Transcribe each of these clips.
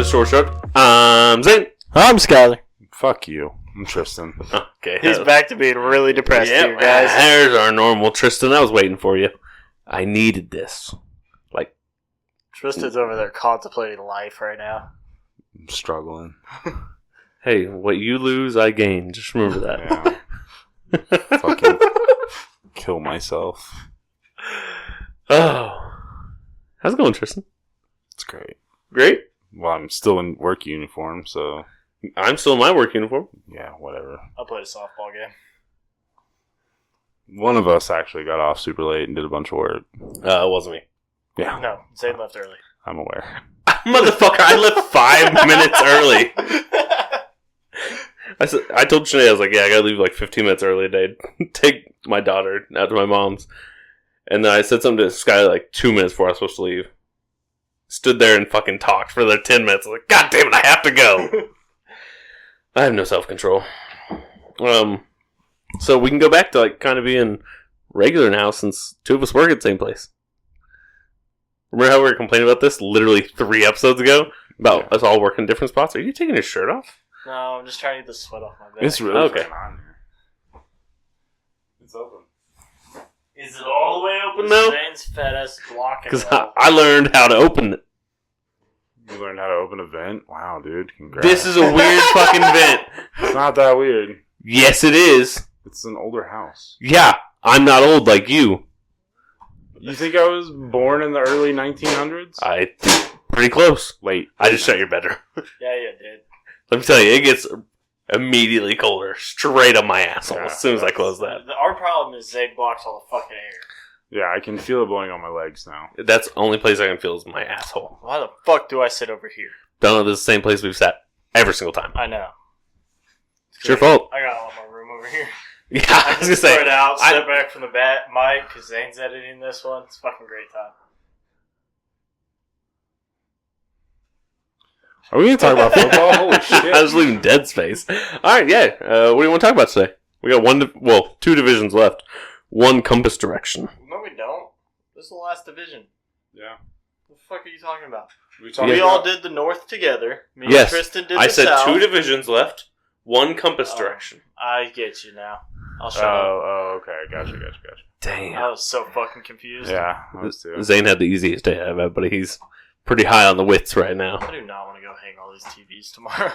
Short Shot. I'm Zane. I'm Skyler. Fuck you. I'm Tristan. Okay. He's back to being really depressed here, guys. There's our normal Tristan. I was waiting for you. I needed this. Tristan's over there contemplating life right now. I'm struggling. Hey, what you lose, I gain. Just remember that. Yeah. Fucking kill myself. Oh. How's it going, Tristan? It's great. Great. Well, I'm still in work uniform, so I'm still in my work uniform. yeah, whatever. I played a softball game. One of us actually got off super late and did a bunch of work. It wasn't me. Yeah, No, Zane left early. I'm aware. Motherfucker, I left 5 minutes early. I told Sinead, I was like, yeah, I gotta leave like 15 minutes early today. Take my daughter out to my mom's. And then I said something to Sky like 2 minutes before I was supposed to leave. Stood there and fucking talked for the 10 minutes. I was like, God damn it, I have to go. I have no self-control. So we can go back to like kind of being regular now since 2 of us work at the same place. Remember how we were complaining about this literally 3 episodes ago? About us all working different spots? Are you taking your shirt off? No, I'm just trying to get the sweat off my back. It's really Okay. fucking on here. It's open. Is it all the way open now? Zane's fat ass blocking Because it all. I learned how to open it. You learned how to open a vent? Wow, dude. Congrats. This is a weird fucking vent. It's not that weird. Yes, it is. It's an older house. Yeah, I'm not old like you. You think I was born in the early 1900s? I pretty close. Late. I just shut your bedroom. Yeah, you did. Let me tell you, it gets immediately colder, straight up my asshole Yeah, as soon as I close that. Our problem is Zane blocks all the fucking air. Yeah, I can feel it blowing on my legs now. That's the only place I can feel is my asshole. Why the fuck do I sit over here? Don't know, this is the same place we've sat every single time. I know. It's your fault. I got a lot more room over here. Yeah, I I was can gonna say. spread out, step back from the mic, because Zane's editing this one. It's a fucking great time. Are we going to talk about football? Holy shit. I was leaving dead space. Alright, yeah. What do you want to talk about today? We got 2 divisions left. 1 compass direction. No, we don't. This is the last division. Yeah. What the fuck are you talking about? We We all did the north together. Me and Yes, Tristan did I the said south. 2 divisions left. 1 compass direction. I get you now. I'll shut up. Oh, okay. Gotcha. Damn. I was so fucking confused. Yeah, I was too. Zane had the easiest day out of everybody. He's pretty high on the wits right now. I do not want to go hang all these TVs tomorrow.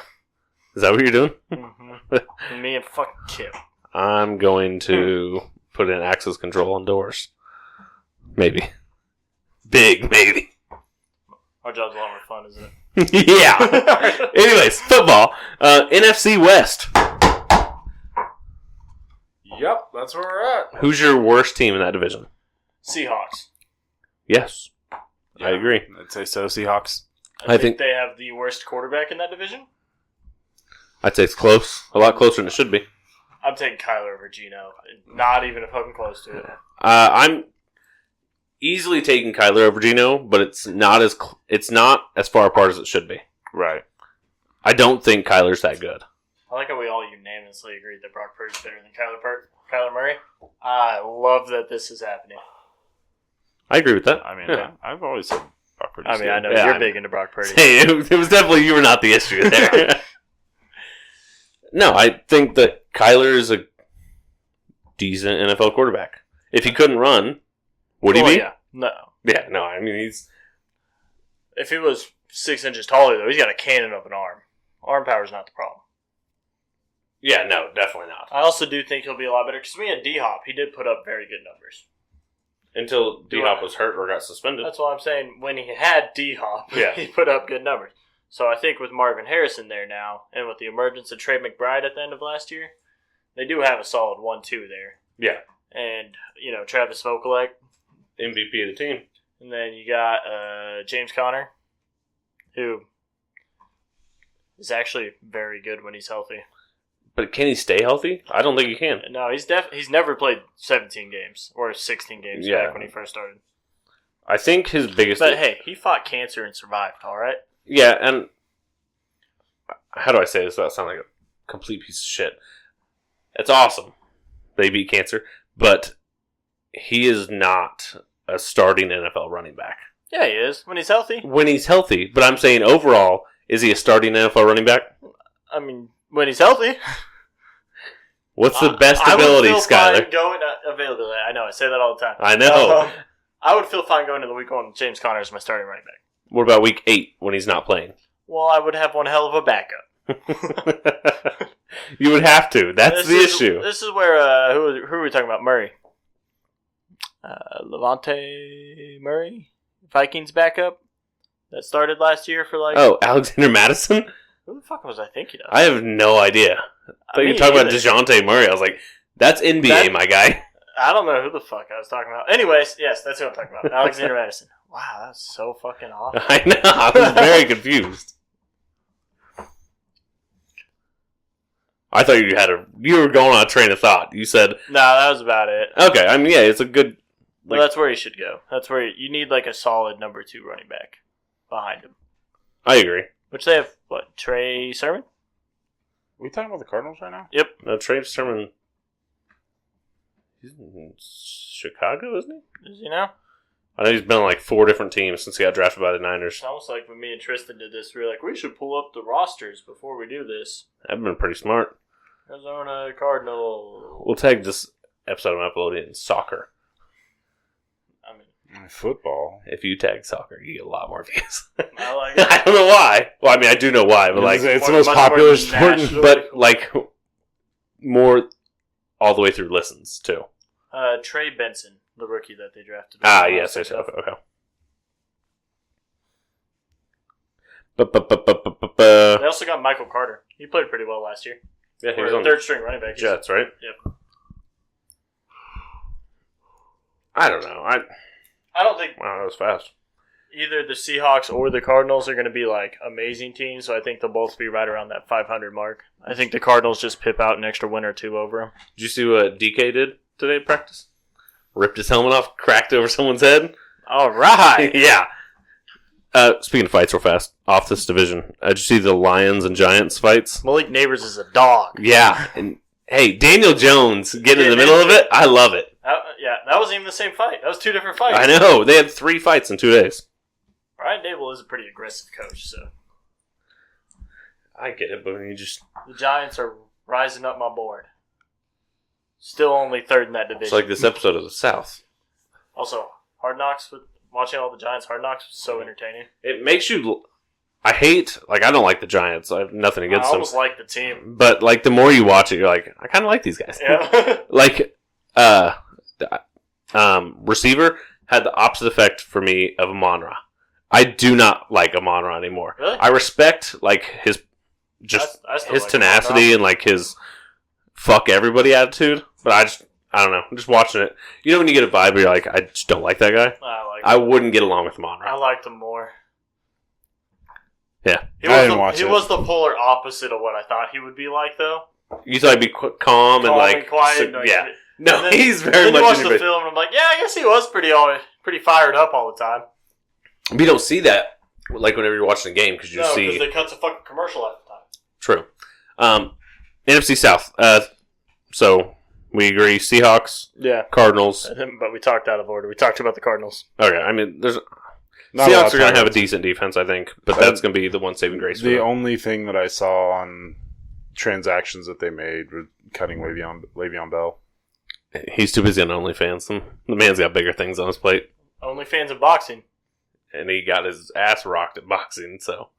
Is that what you're doing? Mm-hmm. Me and fucking Kip. I'm going to put in access control on doors. Maybe. Big, maybe. Our job's a lot more fun, isn't it? Yeah. Anyways, football. NFC West. Yep, that's where we're at. Who's your worst team in that division? Seahawks. Yes. I agree. I'd say so, Seahawks. I think- they have the worst quarterback in that division. I'd say it's close. A lot closer than it should be. I'm taking Kyler over Geno. Not even fucking close to it. I'm easily taking Kyler over Geno, but it's not as far apart as it should be. Right. I don't think Kyler's that good. I like how we all unanimously agreed that Brock Purdy's better than Kyler Murray. I love that this is happening. I agree with that. I mean, Yeah. I've always said Brock Purdy's I mean, good. I know Yeah, you're I'm- big into Brock Purdy. Hey, it was definitely you were not the issue there. No, I think that Kyler is a decent NFL quarterback. If he couldn't run, would he be? Yeah. No. Yeah, no, I mean, he's... If he was 6 inches taller, though, he's got a cannon of an arm. Arm power's not the problem. Yeah, no, definitely not. I also do think he'll be a lot better, because we had D-Hop. He did put up very good numbers. Until D-Hop was hurt or got suspended. That's why I'm saying when he had D-Hop, Yeah. he put up good numbers. So I think with Marvin Harrison there now, and with the emergence of Trey McBride at the end of last year, they do have a solid 1-2 there. Yeah. And, Travis Vokalek. MVP of the team. And then you got James Conner, who is actually very good when he's healthy. But can he stay healthy? I don't think he can. No, he's never played 17 games or 16 games Yeah. back when he first started. I think his biggest... But hey, he fought cancer and survived, all right? Yeah, and... How do I say this without sounding like a complete piece of shit? It's awesome. They beat cancer. But he is not a starting NFL running back. Yeah, he is. When he's healthy. When he's healthy. But I'm saying overall, Is he a starting NFL running back? I mean, when he's healthy. What's the best ability, Skyler? Availability. I know. I say that all the time. I know. I would feel fine going to the week 1 with James Conner as my starting running back. What about week 8 when he's not playing? Well, I would have one hell of a backup. You would have to. That's the issue. This is where who are we talking about? Murray. Levante Murray, Vikings backup that started last year for like. Oh, Alexander Madison. Who the fuck was I thinking of? I have no idea. I thought you were talking about DeJounte Murray. I was like, that's NBA, my guy. I don't know who the fuck I was talking about. Anyways, yes, that's who I'm talking about. Alexander Madison. Wow, that's so fucking awful. I know. I was very confused. I thought you were going on a train of thought. You said no, that was about it. Okay, I mean, yeah, it's a good. Well, that's where he should go. That's where you need like a solid number 2 running back behind him. I agree. Which they have, what, Trey Sermon? Are we talking about the Cardinals right now? Yep. No, Trey Sermon. He's in Chicago, isn't he? Is he now? I know he's been on like 4 different teams since he got drafted by the Niners. It's almost like when me and Tristan did this, we were like, we should pull up the rosters before we do this. I've been pretty smart. Arizona Cardinal. We'll tag this episode I'm uploading in soccer. I mean, football. If you tag soccer, you get a lot more views. I like it. I don't know why. Well, I mean, I do know why, but like it's the most popular sport. But like more all the way through listens too. Trey Benson, the rookie that they drafted. Yes, okay. They also got Michael Carter. He played pretty well last year. Yeah, he was on third string running back. Jets, right? Yep. I don't know. I don't think. Wow, that was fast. Either the Seahawks or the Cardinals are going to be like amazing teams, so I think they'll both be right around that 500 mark. I think the Cardinals just pip out an extra win or 2 over them. Did you see what DK did today in practice? Ripped his helmet off, cracked over someone's head. All right. Yeah. Speaking of fights real fast, off this division, did you see the Lions and Giants fights? Malik Neighbors is a dog. Yeah. And hey, Daniel Jones getting in the middle of it, I love it. That wasn't even the same fight. That was 2 different fights. I know. They had 3 fights in 2 days. Brian Dable is a pretty aggressive coach, so. I get it, but when you just... The Giants are rising up my board. Still only 3rd in that division. It's like this episode of The South. Also, Hard Knocks, watching all the Giants Hard Knocks was so entertaining. It makes you... I don't like the Giants. I have nothing against them. I almost like the team. But, like, the more you watch it, you're like, I kind of like these guys. Yeah. Like, receiver had the opposite effect for me of Amon-Ra. I do not like Amon-Ra anymore. Really? I respect, like, his his tenacity and, like, his fuck everybody attitude. But I don't know. I'm just watching it. You know when you get a vibe where you're like, I just don't like that guy? I wouldn't get along with Amon-Ra. I liked him more. Yeah. He was the polar opposite of what I thought he would be like, though. You thought he'd be calm and, like... quiet. Yeah. No, then, he's very much... you watch the film and I'm like, yeah, I guess he was pretty fired up all the time. But you don't see that, like, whenever you're watching the game, because because they cut the fucking commercial at the time. True. NFC South. So, we agree, Seahawks, Cardinals. But we talked out of order. We talked about the Cardinals. Okay, I mean, Seahawks are going to have a decent defense, I think, but that's going to be the one saving grace for them. The only thing that I saw on transactions that they made were cutting Le'Veon Bell. He's too busy on OnlyFans. The man's got bigger things on his plate. OnlyFans and boxing. And he got his ass rocked at boxing, so.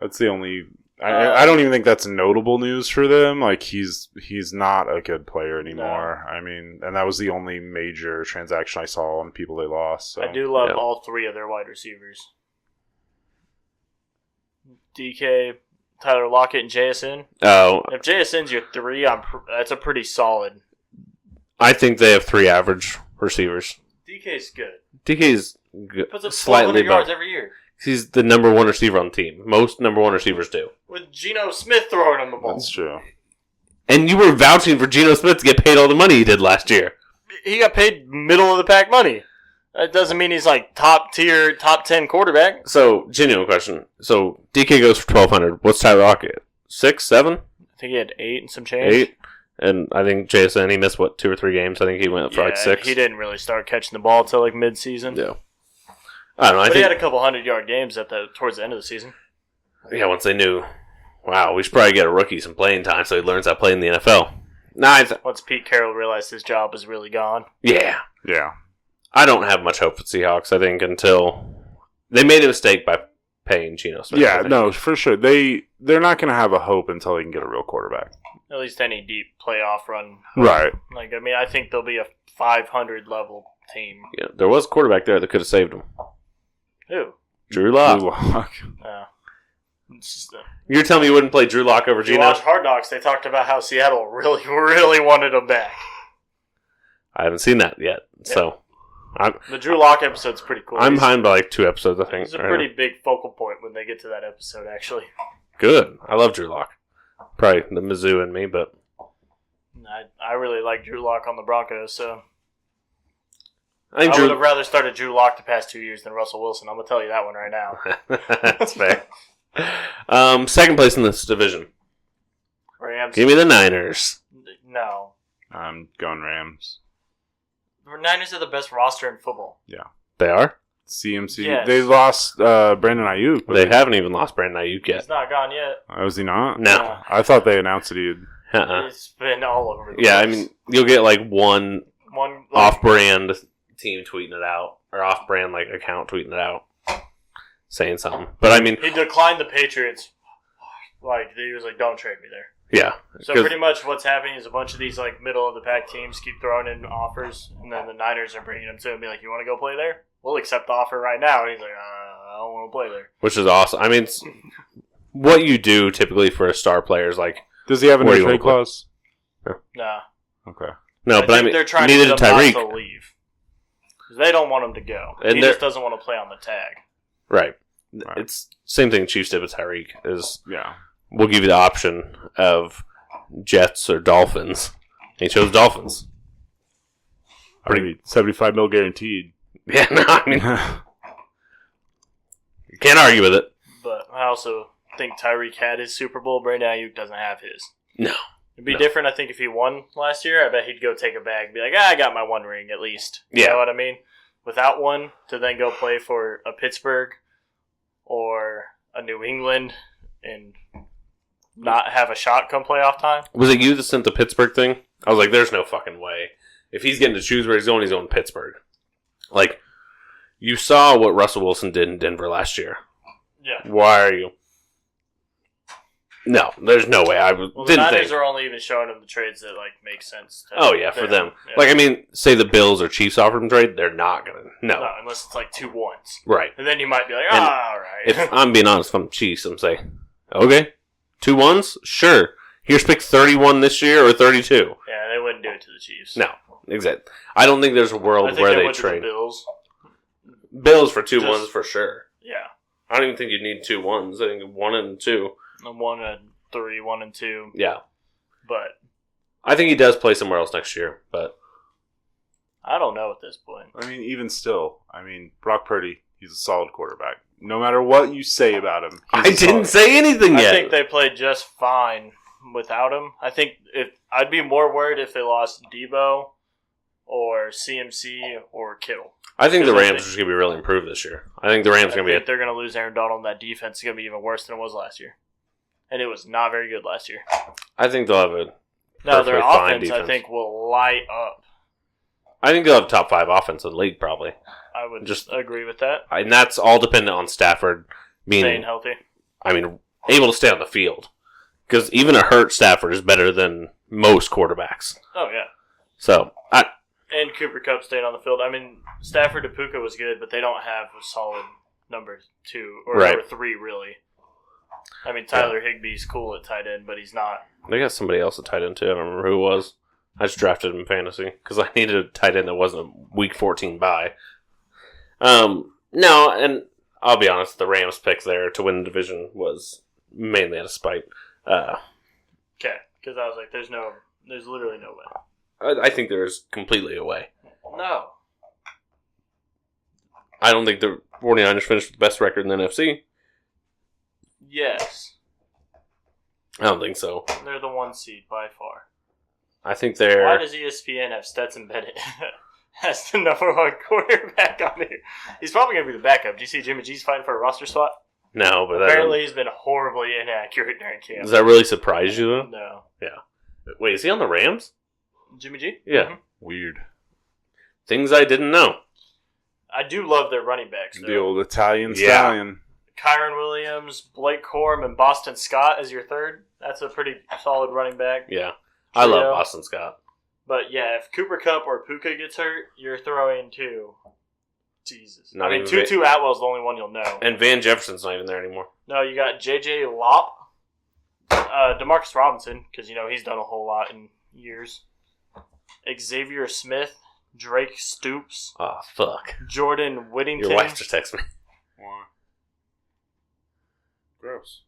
That's the only... I don't even think that's notable news for them. Like, he's not a good player anymore. No. I mean, and that was the only major transaction I saw on people they lost. So. I do love all 3 of their wide receivers. DK, Tyler Lockett, and JSN. Oh. If JSN's your 3, that's a pretty solid. I think they have 3 average receivers. DK's good. DK's good. Puts up slightly 400 yards every year. He's the number 1 receiver on the team. Most number 1 receivers do. With Geno Smith throwing him the ball. That's true. And you were vouching for Geno Smith to get paid all the money he did last year. He got paid middle of the pack money. That doesn't mean he's like top tier, top 10 quarterback. So, genuine question. So, DK goes for $1,200. What's Tyler Lockett? 6, 7? I think he had 8 and some change. 8. And I think JSN, he missed, 2 or 3 games? I think he went for like 6. He didn't really start catching the ball until like mid-season. Yeah. I don't know. But he had a couple 100-yard games towards the end of the season. Yeah, once they knew, wow, we should probably get a rookie some playing time so he learns how to play in the NFL. Once Pete Carroll realized his job was really gone. Yeah. Yeah. I don't have much hope for Seahawks, I think, until they made a mistake by paying Geno Smith. Yeah, no, for sure. They're not going to have a hope until they can get a real quarterback. At least any deep playoff run. Right. Like, I mean, I think they'll be a 500 level team. Yeah, there was a quarterback there that could have saved him. Who? Drew Lock. Drew Lock. You're telling me you wouldn't play Drew Lock over If you Geno? watch Hard Knocks, they talked about how Seattle really, really wanted him back. I haven't seen that yet, so The Drew Lock episode's pretty cool. I'm behind by like 2 episodes, I think. It's a pretty big focal point when they get to that episode, actually. Good. I love Drew Lock. Probably the Mizzou in me, but I really like Drew Lock on the Broncos, so I would have rather started Drew Lock the past 2 years than Russell Wilson. I'm going to tell you that one right now. That's fair. Second place in this division. Rams. Give me the Niners. No. I'm going Rams. The Niners are the best roster in football. Yeah. They are? CMC. Yes. They lost Brandon Ayuk. They haven't even lost Brandon Ayuk yet. He's not gone yet. Oh, is he not? No. I thought they announced that he'd... It's been all over the Yeah, I place. mean, you'll get like one One off-brand team tweeting it out, or off-brand like account tweeting it out, saying something. But I mean, he declined the Patriots. Like, he was like, don't trade me there. yeah. So pretty much what's happening is a bunch of these like middle of the pack teams keep throwing in offers, and then the Niners are bringing them to him and be like, you want to go play there? We'll accept the offer right now. And he's like, I don't want to play there. Which is awesome. I mean, it's what you do typically for a star player is like, Does he have a Where do you no trade wanna play? clause? Nah. Okay. no, but I think mean, they're trying neither to did get him Tyreek. not to leave. 'Cause they don't want him to go. And He they're- just doesn't want to play on the tag. Right. Right. It's same thing Chiefs did with Tyreek is Yeah. we'll give you the option of Jets or Dolphins. He chose Dolphins. Pretty 75 mil guaranteed. Yeah, no, I mean, you can't argue with it. But I also think Tyreek had his Super Bowl. Brandon Ayuk doesn't have his. No. It'd be different, I think, if he won last year. I bet he'd go take a bag and be like, I got my one ring at least. You Yeah. know what I mean? Without one, to then go play for a Pittsburgh or a New England and not have a shot come playoff time. Was it you that sent the Pittsburgh thing? I was like, there's no fucking way. If he's getting to choose where he's going Pittsburgh. Like, you saw what Russell Wilson did in Denver last year. Yeah. Why are you? No, there's no way. Well, the didn't Niners think. are only even showing him the trades that like make sense. To Oh, yeah, for them. Yeah. Like, I mean, say the Bills or Chiefs offered him trade, they're not going to. No. No, unless it's like 2 1s. Right. And then you might be like, And all right. If I'm being honest, if I'm Chiefs, I'm saying, okay, 2 1s? Sure. Here's pick 31 this year or 32. Yeah, they wouldn't do it to the Chiefs. No, exactly. I don't think there's a I world think where they they went to the trade. Bills. Bills for 2 Just- 1s for sure. Yeah. I don't even think you'd need 2 1s. I think 1 and 2. 1 and 3, 1 and 2. Yeah. But I think he does play somewhere else next year, but I don't know at this point. I mean, even still, Brock Purdy, he's a solid quarterback. No matter what you say about him, I didn't say anything I yet. think they played just fine without him. I think if I'd be more worried if they lost Debo or CMC or Kittle. I think the Because I Rams are think- just going to be really improved this year. I think the Rams are going to be they're going to lose Aaron Donald, and that defense is going to be even worse than it was last year. And it was not very good last year. I think they'll have a No, their perfectly fine offense, I defense. think, will light up. I think they'll have top 5 offense in the league, probably. I would Just- just agree with that. And that's all dependent on Stafford Staying being, healthy. able to stay on the field. Because even a hurt Stafford is better than most quarterbacks. Oh, yeah. So, And Cooper Kupp staying on the field. I mean, Stafford to Puka was good, but they don't have a solid number 2 or Right. number 3, really. I mean, Tyler Higbee's cool at tight end, but he's not. they got somebody else at tight end, too. I don't remember who it was. I just drafted him in fantasy because I needed a tight end that wasn't a week 14 bye. No, and I'll be honest, the Rams pick there to win the division was mainly out of spite. Okay, because I was like, there's literally no way. I think there's completely a way. No. I don't think the 49ers finished with the best record in the NFC. Yes. I don't think so. They're the 1 seed by far. I think they're... Why does ESPN have Stetson Bennett as the number 1 quarterback on here? He's probably going to be the backup. Do you see Jimmy G's fighting for a roster spot? No, but Apparently he's been horribly inaccurate during camp. does that really surprise you, though? No. Wait, is he on the Rams? Jimmy G? Yeah. Mhm. Weird. Things I didn't know. I do love their running backs, though. The old Italian Yeah. stallion. Kyron Williams, Blake Corum, and Boston Scott as your third. That's a pretty solid running back. Yeah. I love Trio. Boston Scott. But yeah, if Cooper Kupp or Puka gets hurt, you're throwing two. Jesus. Not even Tutu Atwell's the only one you'll know. And Van Jefferson's not even there anymore. No, you got J.J. Lopp, Demarcus Robinson, because he's done a whole lot in years. Xavier Smith, Drake Stoops, Oh, fuck. Jordan Whittington, Your wife just texted me. Why? Gross.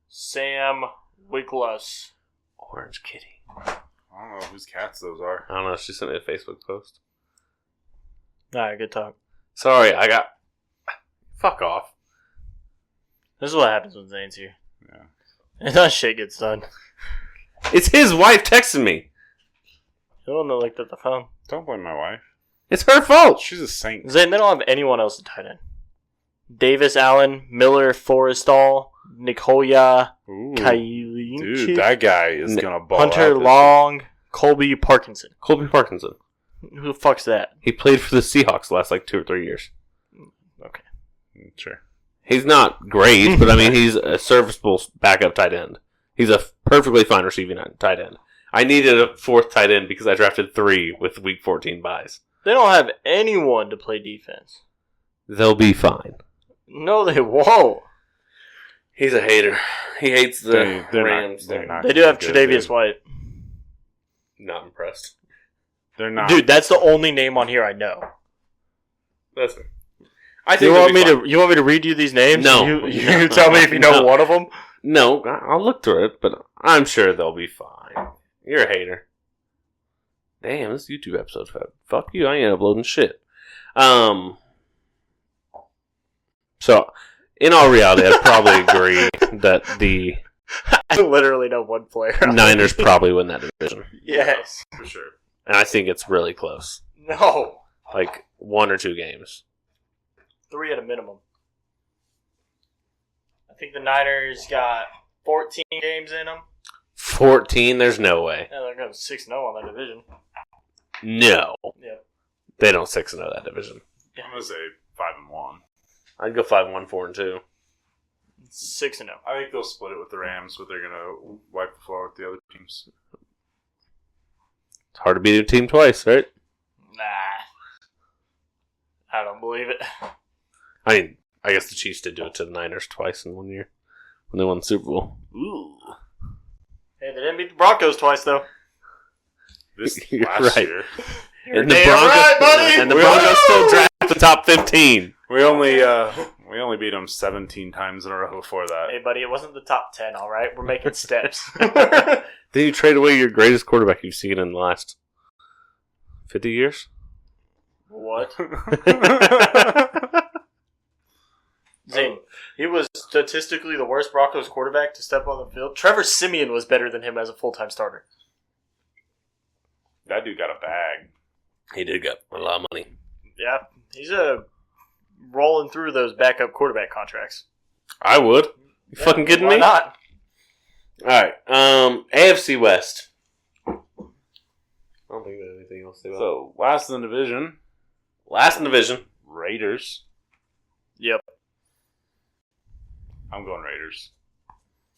Sam Wigluss. Orange Kitty. I don't know whose cats those are. I don't know. She sent me a Facebook post. All right, good talk. Sorry, I got... Fuck off. This is what happens when Zane's here. Yeah. And that shit gets done. It's his wife texting me. You don't know, like, at the phone. Don't blame my wife. It's her fault. She's a saint. Zane, they don't have anyone else to tight end. Davis Allen, Miller Forrestall, Nicolia Ooh. Kylie, Dude, that guy is gonna ball Hunter out this Long, Colby Parkinson. Colby Parkinson. Who the fuck's that? He played for the Seahawks the last, 2 or 3 years. Okay. year. Sure. He's not great, but I mean, he's a serviceable backup tight end. He's a perfectly fine receiving tight end. I needed a 4th tight end because I drafted 3 with week 14 buys. They don't have anyone to play defense. They'll be fine. No, they won't. He's a hater. He hates the They're Rams. They're not. They do have good, Tre'Davious dude. White. Not impressed. They're not. Dude, that's the only name on here I know. That's fair. I You want me to read you these names? No. You tell me if you know No. one of them. No, I'll look through it, but I'm sure they'll be fine. You're a hater. Damn, this YouTube episode. Fuck you, I ain't uploading shit. So, in all reality, I'd probably agree that the I literally know one player. Niners probably win that division. Yes. For sure. And I think it's really close. No. 1 or 2 games. 3 at a minimum. I think the Niners got 14 games in them. 14? There's no way. Yeah, they're going 6-0 on that division. No. Yeah. They don't 6-0 that division. I'm gonna say 5-1. I'd go 5-1, 4-2. 6-0. I think they'll split it with the Rams, but they're gonna wipe the floor with the other teams. It's hard to beat a team twice, right? Nah. I don't believe it. I mean, I guess the Chiefs did do it to the Niners twice in 1 year when they won the Super Bowl. Ooh. Hey, they didn't beat the Broncos twice, though. This You're last right. year, And the damn Broncos, right, buddy! and the Woo! Broncos still draft the top 15. we only beat them 17 times in a row before that. Hey, buddy, it wasn't the top 10, all right? We're making steps. Then you trade away your greatest quarterback you've seen in the last 50 years? What? Zane, he was statistically the worst Broncos quarterback to step on the field. Trevor Siemian was better than him as a full-time starter. That dude got a bag. He did get a lot of money. Yeah, he's rolling through those backup quarterback contracts. I would. You Yeah, fucking kidding why me? not? Alright, AFC West. I don't think there's anything else to say about So last in the division, last in the division. Raiders. Yep, I'm going Raiders.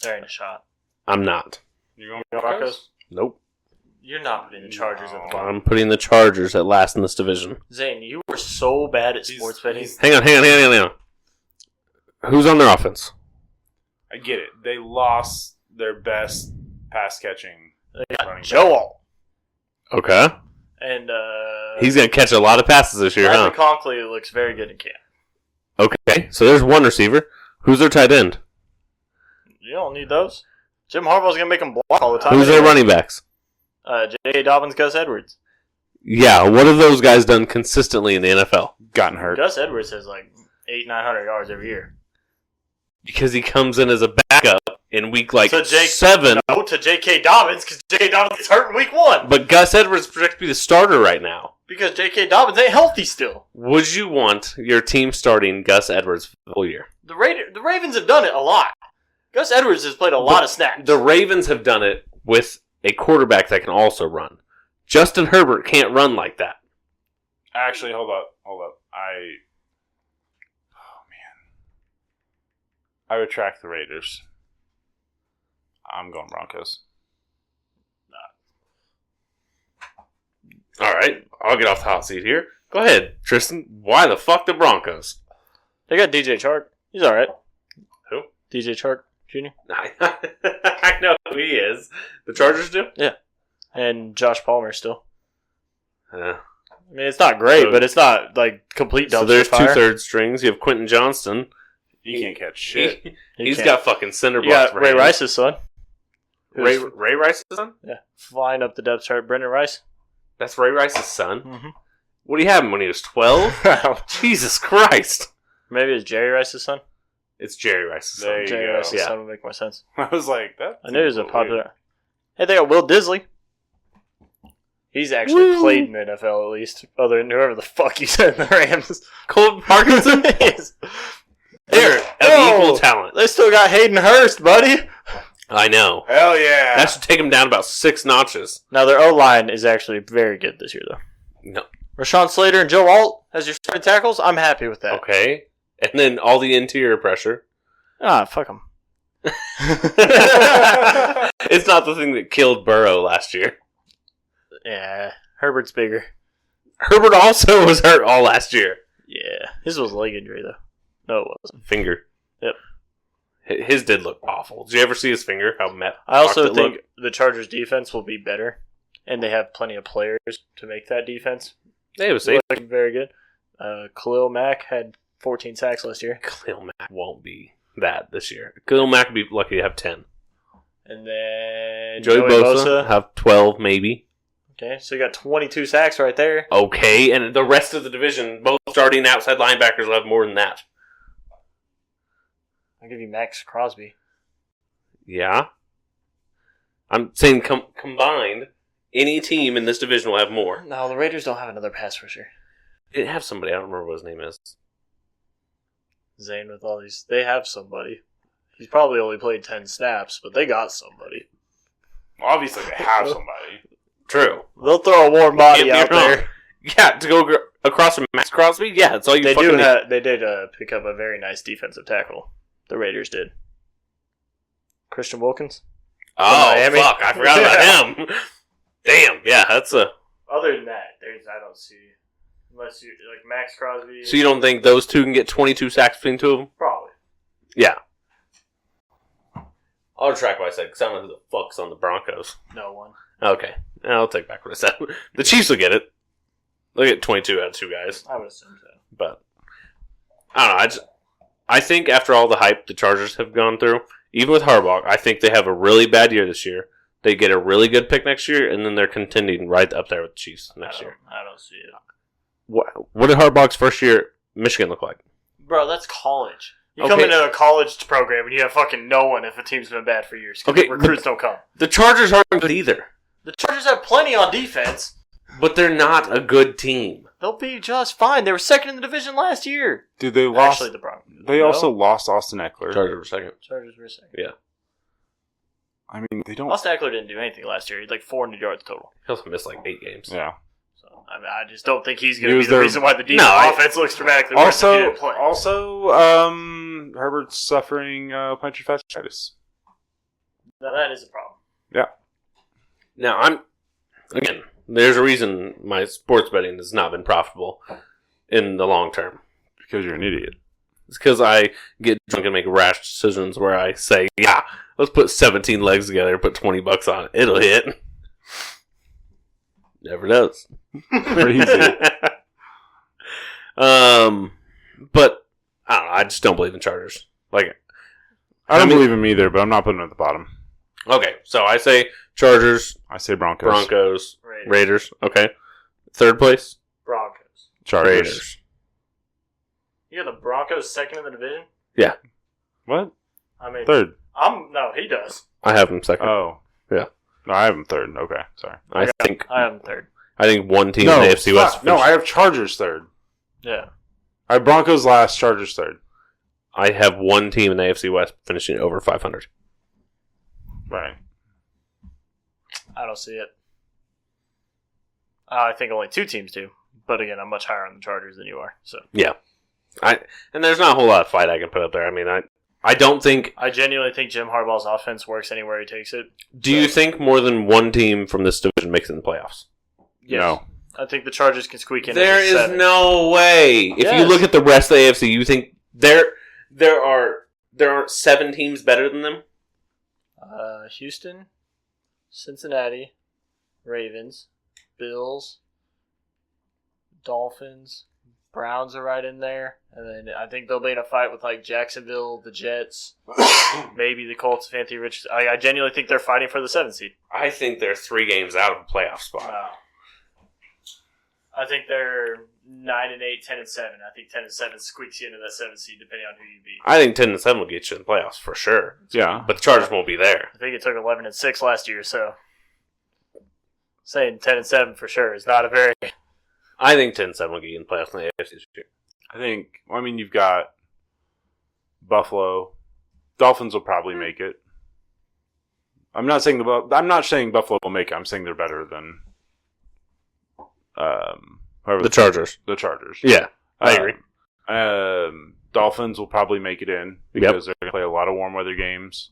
there ain't a shot. I'm not. You going Broncos? Nope. You're not putting the Chargers at the bottom. I'm putting the Chargers at last in this division. Zane, you were so bad at sports betting. Hang on. Who's on their offense? I get it. They lost their best pass catching They got running back. Joel. Okay. And He's going to catch a lot of passes this year, Bradley huh? Conkley looks very good in camp. Okay, so there's one receiver. Who's their tight end? You don't need those. Jim Harbaugh's going to make them block all the time. Who's their running backs? J.A. Dobbins, Gus Edwards. Yeah, what have those guys done consistently in the NFL? Gotten hurt. Gus Edwards has 800-900 yards every year. Because he comes in as a backup in week 7. No, to J.K. Dobbins, because J.K. Dobbins gets hurt in week 1. But Gus Edwards projected to be the starter right now. Because J.K. Dobbins ain't healthy still. Would you want your team starting Gus Edwards the whole year? The Ravens have done it a lot. Gus Edwards has played a lot of snaps. The Ravens have done it with a quarterback that can also run. Justin Herbert can't run like that. Actually, hold up. I retract the Raiders. I'm going Broncos. All right, I'll get off the hot seat here. Go ahead, Tristan. Why the fuck the Broncos? They got DJ Chark. He's all right. Who? DJ Chark Jr. I know who he is. The Chargers do? Yeah. And Josh Palmer still. Yeah. I mean, it's not great, but it's not like complete dumpster So there's fire. 2/3 strings. You have Quentin Johnston. He can't catch shit. He's can't. got fucking cinder You blocks got for Ray hands. Rice's son. Ray Rice's son? Yeah. Flying up the depth chart. Brendan Rice. That's Ray Rice's son? Mm-hmm. What do you have him when he was 12? Jesus Christ. Maybe it's Jerry Rice's son. It's Jerry Rice's son. There you Jerry go. Rice's Yeah. son would make more sense. I was like, that. I knew he was a popular. Hey, they got Will Disley. He's actually played in the NFL at least, other than whoever the fuck he said in the Rams. Cole Parkinson? Yes. They're of equal talent. They still got Hayden Hurst, buddy. I know. Hell yeah. That should take him down about 6 notches. Now, their O-line is actually very good this year, though. No. Rashawn Slater and Joe Alt as your starting tackles, I'm happy with that. Okay. And then all the interior pressure. Ah, fuck them. It's not the thing that killed Burrow last year. Yeah, Herbert's bigger. Herbert also was hurt all last year. Yeah, his was a leg injury, though. No, it wasn't. Finger. Yep. His did look awful. Did you ever see his finger? How I also fucked it think looked? the Chargers' defense will be better, and they have plenty of players to make that defense They was safe. look very good. Khalil Mack had 14 sacks last year. Khalil Mack won't be that this year. Khalil Mack would be lucky to have 10. And then Joey Bosa have 12 maybe. Okay, so you got 22 sacks right there. Okay, and the rest of the division, both starting outside linebackers will have more than that. I'll give you Max Crosby. Yeah. I'm saying combined, any team in this division will have more. No, the Raiders don't have another pass rusher. They have somebody, I don't remember what his name is. Zane with all these. They have somebody. He's probably only played 10 snaps, but they got somebody. Obviously, they have somebody. True. They'll throw a warm body Can't out be wrong. there. Yeah, to go across from Max Crosby, yeah, that's all you They fucking need. They did pick up a very nice defensive tackle. The Raiders did. Christian Wilkins. Oh, Miami. fuck, I forgot about him. Damn, yeah, that's a... Other than that, I don't see. Unless you like Max Crosby. So you don't think those two can get 22 sacks between two of them? Probably. Yeah. I'll retract what I said, because I don't know who the fuck's on the Broncos. No one. Okay, I'll take back what I said. The Chiefs will get it. They'll get 22 out of 2 guys. I would assume so. But, I don't know, I think after all the hype the Chargers have gone through, even with Harbaugh, I think they have a really bad year this year. They get a really good pick next year, and then they're contending right up there with the Chiefs next year. I don't see it. What did Harbaugh's first year at Michigan look like? Bro, that's college. You Okay. come into a college program and you have fucking no one if a team's been bad for years. 'Cause Okay, recruits don't come. The Chargers aren't good either, The Chargers have plenty on defense. but they're not a good team. They'll be just fine. They were second in the division last year. Dude, they lost. Actually, the Broncos. They No? also lost Austin Eckler. Chargers were second. Chargers were second. Yeah. I mean, they don't. Austin Eckler didn't do anything last year. He had like 400 yards total. He also missed like 8 games. Yeah. So I mean, I just don't think he's going He to be was the their- reason why the offense looks dramatically worse if he didn't play. Herbert's suffering plantar fasciitis. Now, that is a problem. Yeah. Now, there's a reason my sports betting has not been profitable in the long term. Because you're an idiot. It's because I get drunk and make rash decisions where I say, yeah, let's put 17 legs together and put $20 on it. It'll hit. Never does. Crazy. But, I don't know. I just don't believe in Chargers. Like, I don't believe him either, but I'm not putting him at the bottom. okay, so I say Chargers, I say Broncos. Broncos, Raiders. Okay. Third place? Broncos. Chargers. Raiders. You got the Broncos second in the division? Yeah. What? I mean, Third. No, he does. I have them second. Oh. Yeah. No, I have him third. Okay, sorry. I think I have him third. one team in the AFC West. No, I have Chargers third. Yeah. I have Broncos last, Chargers third. I have one team in the AFC West finishing over 500. Right. I don't see it. I think only 2 teams do. But again, I'm much higher on the Chargers than you are. So Yeah. And there's not a whole lot of fight I can put up there. I mean, I don't think... I genuinely think Jim Harbaugh's offense works anywhere he takes it. Do you think more than one team from this division makes it in the playoffs? Yes. No. I think the Chargers can squeak in. There is 7. no way. If Yes. you look at the rest of the AFC, you think there aren't 7 teams better than them? Houston, Cincinnati, Ravens, Bills, Dolphins, Browns are right in there. And then I think they'll be in a fight with like Jacksonville, the Jets, maybe the Colts if Anthony Richardson. I genuinely think they're fighting for the 7th seed. I think they're 3 games out of a playoff spot. Wow. I think they're 9-8, 10-7. I think 10-7 squeaks you into that 7th seed depending on who you beat. I think 10-7 will get you in the playoffs for sure. Yeah. But the Chargers won't be there. I think it took 11-6 last year, so saying 10-7 for sure is not a very. I think 10-7 will get you in the playoffs in the AFC this year. I think, you've got Buffalo. Dolphins will probably make it. I'm not saying Buffalo will make it. I'm saying they're better than The Chargers. The Chargers. Yeah, I agree. Dolphins will probably make it in because they're going to play a lot of warm weather games.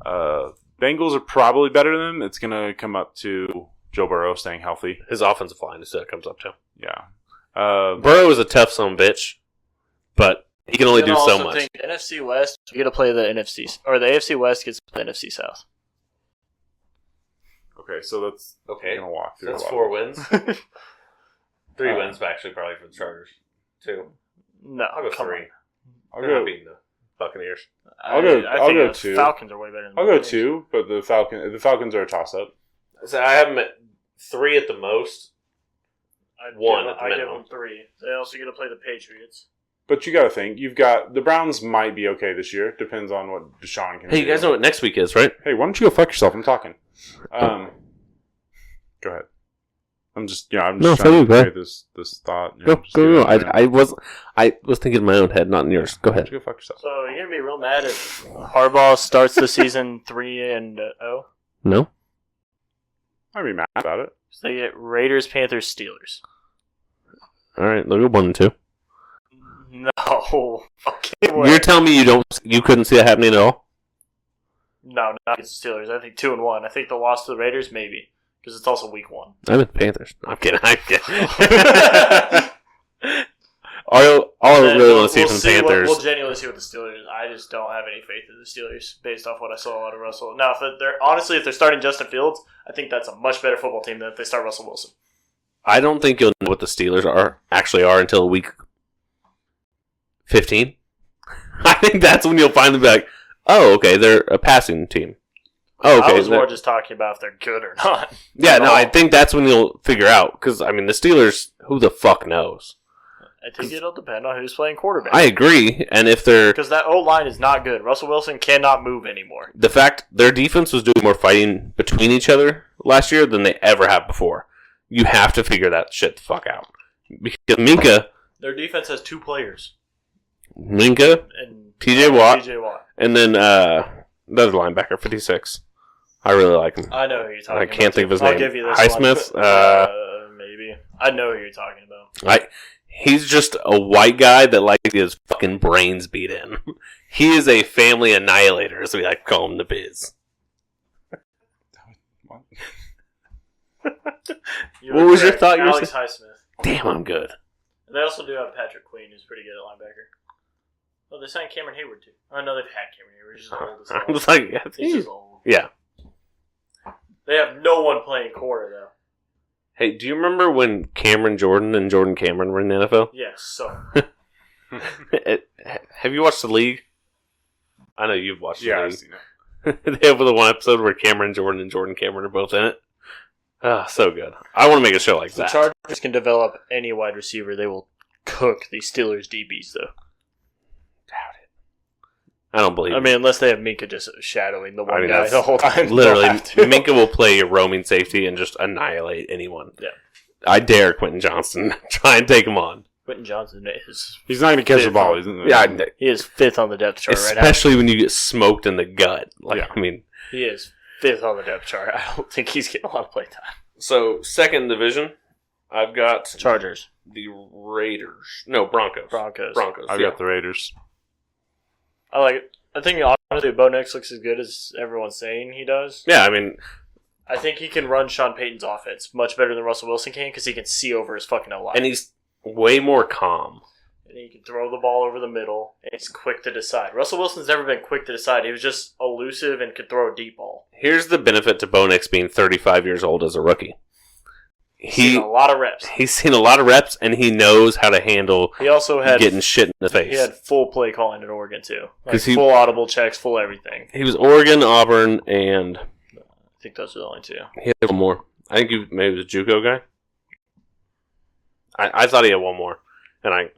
Bengals are probably better than them. It's going to come up to Joe Burrow staying healthy. His offensive line is what it comes up to. Yeah. Burrow is a tough son of a bitch, but he can only do so much. Think NFC West, you get to play the NFC, or the AFC West gets to play the NFC South. Okay, so that's Okay. going to walk through. That's a lot. 4 wins. 3 wins, actually, probably for the Chargers. 2. No, I'll go come 3. on. I'll They're go. not beating the Buccaneers. I'll go the 2. Falcons are way better than I'll the go Buccaneers. 2, but the Falcons are a toss up. So I have them at 3 at the most. I'd 1 give, at the I give minimum. them 3. They also get to play the Patriots. But you got to think, you've got the Browns might be okay this year. Depends on what Deshaun can do. Hey, you guys know what next week is, right? Hey, why don't you go fuck yourself? I'm talking. Go ahead. I'm just trying to create this thought. Go. I was thinking in my own head, not in yours. Go Why don't ahead. you go fuck yourself? So you're gonna be real mad if Harbaugh starts the season 3-0. No? I'd be mad about it. So they get Raiders, Panthers, Steelers. All right, they'll go 1 and 2. No, okay. Wait. You're telling me you couldn't see that happening at all? No, not against the Steelers. I think 2-1. I think the loss to the Raiders, maybe, because it's also week 1. I'm in the Panthers. I'm kidding. all I really want to see from the Panthers. We'll genuinely see what the Steelers. I just don't have any faith in the Steelers based off what I saw out of Russell. Now, if they're starting Justin Fields, I think that's a much better football team than if they start Russell Wilson. I don't think you'll know what the Steelers actually are until week 15. I think that's when you'll finally be like, oh, okay, they're a passing team. Oh, okay. I was more just talking about if they're good or not. Yeah, no, I think that's when you'll figure out. Because, I mean, the Steelers, who the fuck knows? I think it'll depend on who's playing quarterback. I agree. And if they're... Because that O-line is not good. Russell Wilson cannot move anymore. The fact their defense was doing more fighting between each other last year than they ever have before. You have to figure that shit the fuck out. Because Their defense has 2 players. Minka, And TJ Watt, Watt. and then the other linebacker, 56. I really like him. I know who you're talking about. I can't think of his I'll name. give you this Highsmith? one. Maybe. I know who you're talking about. He's just a white guy that likes to get his fucking brains beat in. He is a family annihilator, as we like to call him in the biz. What was your thought? Alex Highsmith. Damn, I'm good. And they also do have Patrick Queen, who's pretty good at linebacker. Oh, they signed Cameron Hayward, too. Oh, no, they've had Cameron Hayward. He's just old as I hell. was like, yeah, He's just old. yeah. They have no one playing corner, though. Hey, do you remember when Cameron Jordan and Jordan Cameron were in the NFL? Yes, so. Have you watched The League? I know you've watched The Yeah, I've League. seen it. They have the one episode where Cameron Jordan and Jordan Cameron are both in it. Ah, so good. I want to make a show like The that. Chargers can develop any wide receiver. They will cook the Steelers DBs, though. Doubt it. I don't believe I it. mean, unless they have Minka just shadowing the one guy that's- the whole time. Literally, They'll have to. Minka will play a roaming safety and just annihilate anyone. Yeah. I dare Quentin Johnston try and take him on. Quentin Johnson is. He's not going to catch the ball. He is 5th on the depth chart right now. Especially when you get smoked in the gut. I mean, he is 5th on the depth chart. I don't think he's getting a lot of play time. So, second division, I've got Chargers. The Raiders. No, Broncos. Broncos. I've got the Raiders. I like it. I think, honestly, Bo Nix looks as good as everyone's saying he does. Yeah, I mean... I think he can run Sean Payton's offense much better than Russell Wilson can because he can see over his fucking line. And he's way more calm. And he can throw the ball over the middle, and he's quick to decide. Russell Wilson's never been quick to decide. He was just elusive and could throw a deep ball. Here's the benefit to Bo Nix being 35 years old as a rookie. He's seen a lot of reps. He's seen a lot of reps, and he knows how to handle he also had getting shit in the face. He had full play calling at Oregon, too. Full audible checks, full everything. He was Oregon, Auburn, and... I think those are the only two. He had one more. I think he maybe was a JUCO guy. I thought he had one more. And I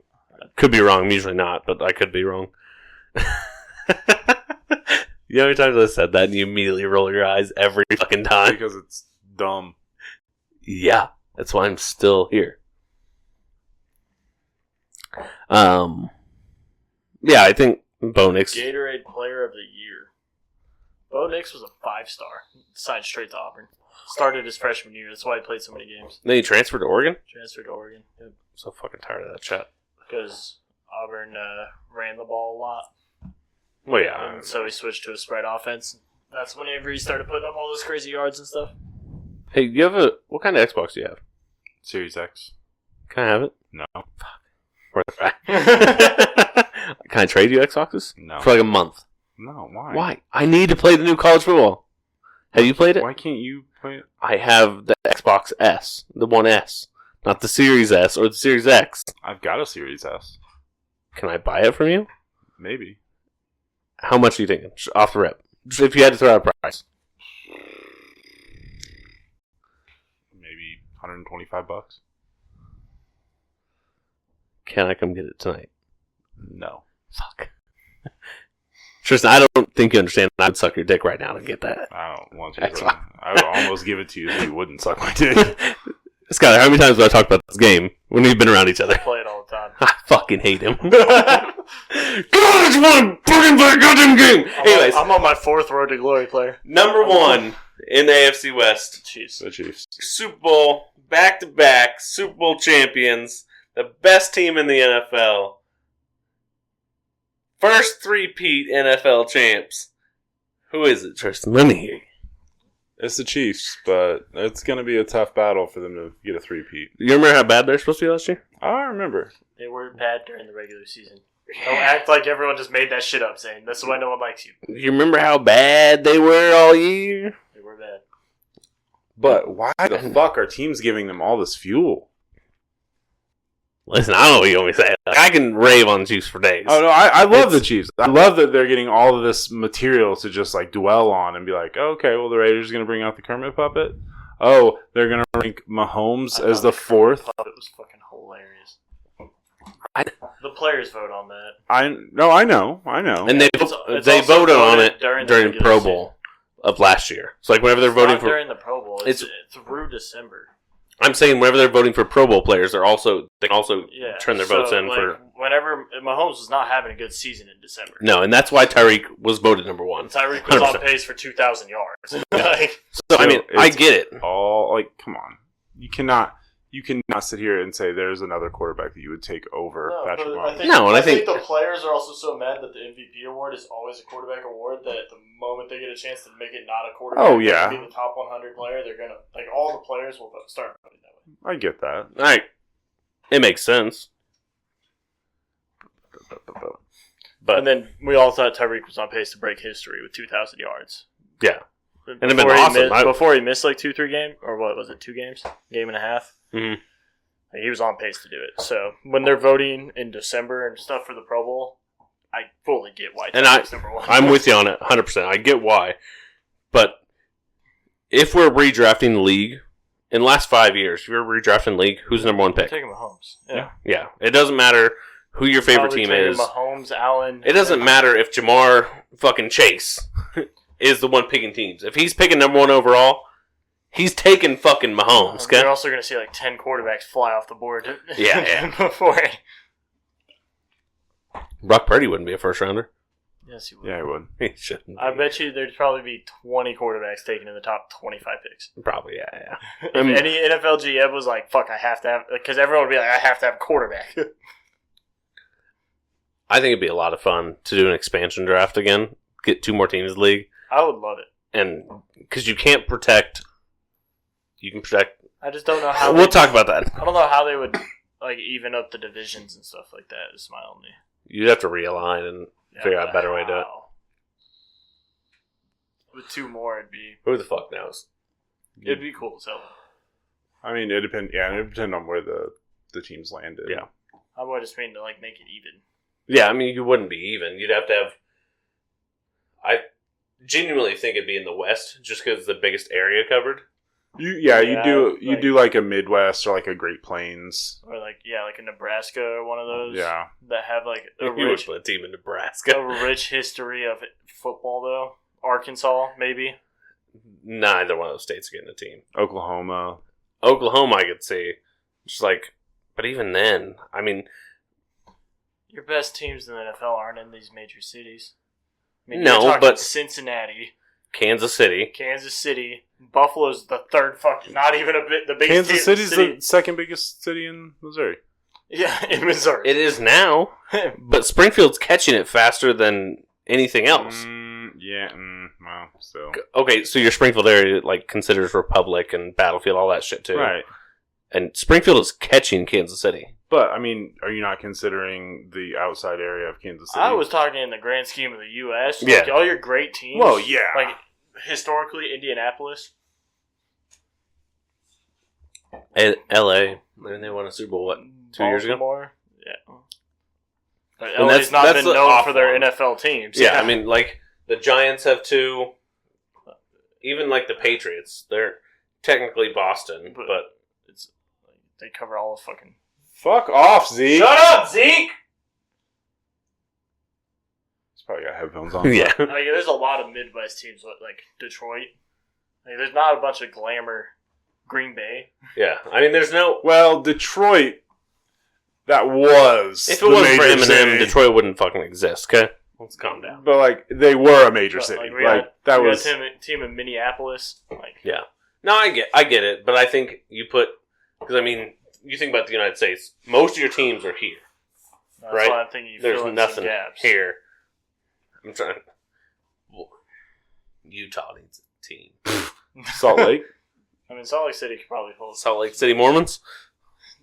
could be wrong. I'm usually not, but I could be wrong. You know how many times I said that and you immediately roll your eyes every fucking time? Because it's dumb. Yeah. That's why I'm still here. Yeah, I think Bo Nix. Gatorade Player of the Year. Bo Nix was a 5-star. Signed straight to Auburn. Started his freshman year. That's why he played so many games. Then he transferred to Oregon? Transferred to Oregon. Yep. I'm so fucking tired of that shit. Because Auburn ran the ball a lot. Well, yeah. And so he switched to a spread offense. That's whenever he started putting up all those crazy yards and stuff. Hey, you have what kind of Xbox do you have? Series X. Can I have it? No. Fuck. Can I trade you Xboxes? No. For like a month. No, why? Why? I need to play the new college football. Have you played it? Why can't you play it? I have the Xbox S, the One S, not the Series S or the Series X. I've got a Series S. Can I buy it from you? Maybe. How much do you think? Off the rip. If you had to throw out a price. Maybe $125. Can I come get it tonight? No. Fuck. Tristan, I don't think you understand. I would suck your dick right now to get that. I don't want to. I would almost give it to you if you wouldn't suck my dick. Scott, how many times have I talked about this game when we've been around each other? I play it all the time. I fucking hate him. God, I just want to fucking play a goddamn game. Anyways, I'm on my 4th Road to Glory player. number 1 in the AFC West. Chiefs. The Chiefs. Super Bowl, back-to-back, Super Bowl champions, the best team in the NFL. First 3-peat NFL champs. Who is it, Tristan? Let me hear you. It's the Chiefs, but it's going to be a tough battle for them to get a 3-peat. You remember how bad they're supposed to be last year? I remember. They were bad during the regular season. Don't act like everyone just made that shit up saying, this is why no one likes you. You remember how bad they were all year? They were bad. But why the fuck are teams giving them all this fuel? Listen, I don't know what you want me to say. Like, I can rave on the Chiefs for days. Oh, no, I love the Chiefs. I love that they're getting all of this material to just, like, dwell on and be like, oh, okay, well, the Raiders are going to bring out the Kermit puppet. Oh, they're going to rank Mahomes as the 4th. It was fucking hilarious. The players vote on that. I know. And they it's voted on it during during Pro Bowl of last year. So, like, whenever they're voting for... during the Pro Bowl. It's through December. I'm saying whenever they're voting for Pro Bowl players, they can also turn their votes in for... Whenever Mahomes was not having a good season in December. No, and that's why Tyreek was voted number 1. Tyreek was 100%. On pace for 2,000 yards. So, I mean, I get it. All, like, come on. You cannot sit here and say there's another quarterback that you would take over Patrick Mahomes. I think the players are also so mad that the MVP award is always a quarterback award that the moment they get a chance to make it not a quarterback, be the top 100 player, they're gonna all the players will start voting that way. I get that. All right, it makes sense. But and then we all thought Tyreek was on pace to break history with 2,000 yards. Yeah, and it'd been awesome before he missed like 2-3 games, or what was it, 2 games, game and a half. Mm-hmm. He was on pace to do it. So when they're voting in December and stuff for the Pro Bowl, I fully get why. And number 1. I'm with you on it, 100%. I get why, but if we're redrafting the league in the last 5 years, if you're redrafting the league, who's the number 1 pick? I'm taking Mahomes. Yeah. It doesn't matter who your favorite team is. Mahomes, Allen. It doesn't matter if Jamar fucking Chase is the one picking teams. If he's picking number 1 overall, He's taking fucking Mahomes, okay? You're also going to see like 10 quarterbacks fly off the board. Yeah. Before it. Brock Purdy wouldn't be a first rounder. Yes, he would. Yeah, he would. He shouldn't. I bet you there'd probably be 20 quarterbacks taken in the top 25 picks. Probably, yeah. If any NFL GM was like, fuck, I have to have... Because everyone would be like, I have to have a quarterback. I think it'd be a lot of fun to do an expansion draft again. Get 2 more teams in the league. I would love it. And because you can't protect... You can protect... I just don't know how... We'll talk about that. I don't know how they would like even up the divisions and stuff like that. Is my only... You'd have to realign and figure out a better way to do it. With 2 more, it'd be... Who the fuck knows? It'd be cool as hell. I mean, it depend. Yeah, it would depend on where the teams landed. Yeah. I would just mean to like make it even. Yeah, I mean, you wouldn't be even. You'd have to have... I genuinely think it'd be in the West, just because it's the biggest area covered. You like, do like a Midwest or like a Great Plains. Or like a Nebraska or one of those. Yeah. That have like a You would rich, put a team in Nebraska. a rich history of football though. Arkansas, maybe. Neither one of those states are getting a team. Oklahoma. Oklahoma, I could see. Just like, but even then, I mean... Your best teams in the NFL aren't in these major cities. I mean, No, you're talking but- Cincinnati, Kansas City. Kansas City, Buffalo's the third fucking, not even a bit the biggest. Kansas City's the second biggest city in Missouri. Yeah, in Missouri. It is now, but Springfield's catching it faster than anything else. Well, so Okay, so your Springfield area like considers Republic and Battlefield, all that shit too. right. And Springfield is catching Kansas City. But I mean, are you not considering the outside area of Kansas City? I was talking in the grand scheme of the U.S. Yeah. Like, all your great teams. Well, yeah. Like, historically, Indianapolis. And L.A. And they won a Super Bowl, what, 2 years ago? Baltimore. Yeah. But And LA's not that's been the known off for their one. NFL teams. Yeah, I mean, like, the Giants have 2. Even, like, the Patriots. They're technically Boston, but it's like, they cover all of fucking... Fuck off, Zeke. Shut up, Zeke! He's probably got headphones on. yeah. Like, there's a lot of Midwest teams, like Detroit. Like, there's not a bunch of glamour. Green Bay. Yeah. I mean, there's no... Well, Detroit, that was If it the wasn't for major Eminem, city. Detroit wouldn't fucking exist, okay? Let's calm down. But, like, they were a major But, city. like, Like, we that got was... a team in Minneapolis. Like, Yeah. No, I get it, but I think you put... Because, I mean, you think about the United States, most of your teams are here. that's Right? why I'm thinking you There's fill in nothing some gaps. here. I'm trying... Well, Utah needs a team. Salt Lake. I mean, Salt Lake City could probably hold. Salt Lake City Mormons?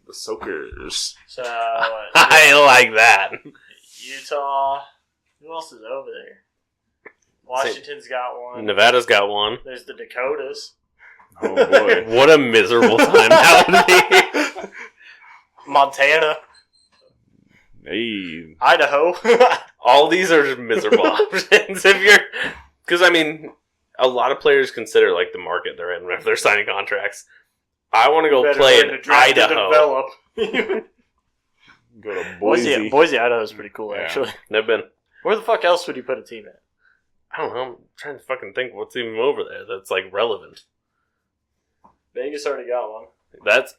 The Soakers. So, I like that. Utah. Who else is over there? Washington's got one. Nevada's got one. There's the Dakotas. Oh, boy. What a miserable time that would be. Montana. Hey. Idaho. All these are miserable options if you're... Because, I mean... A lot of players consider like the market they're in if they're signing contracts. I want to go Better play learn in to draft and Idaho. develop. Go to Boise. Boise, Idaho is pretty cool, Yeah. actually. Never been. Where the fuck else would you put a team at? I don't know. I'm trying to fucking think what's even over there that's like relevant. Vegas already got one. That's.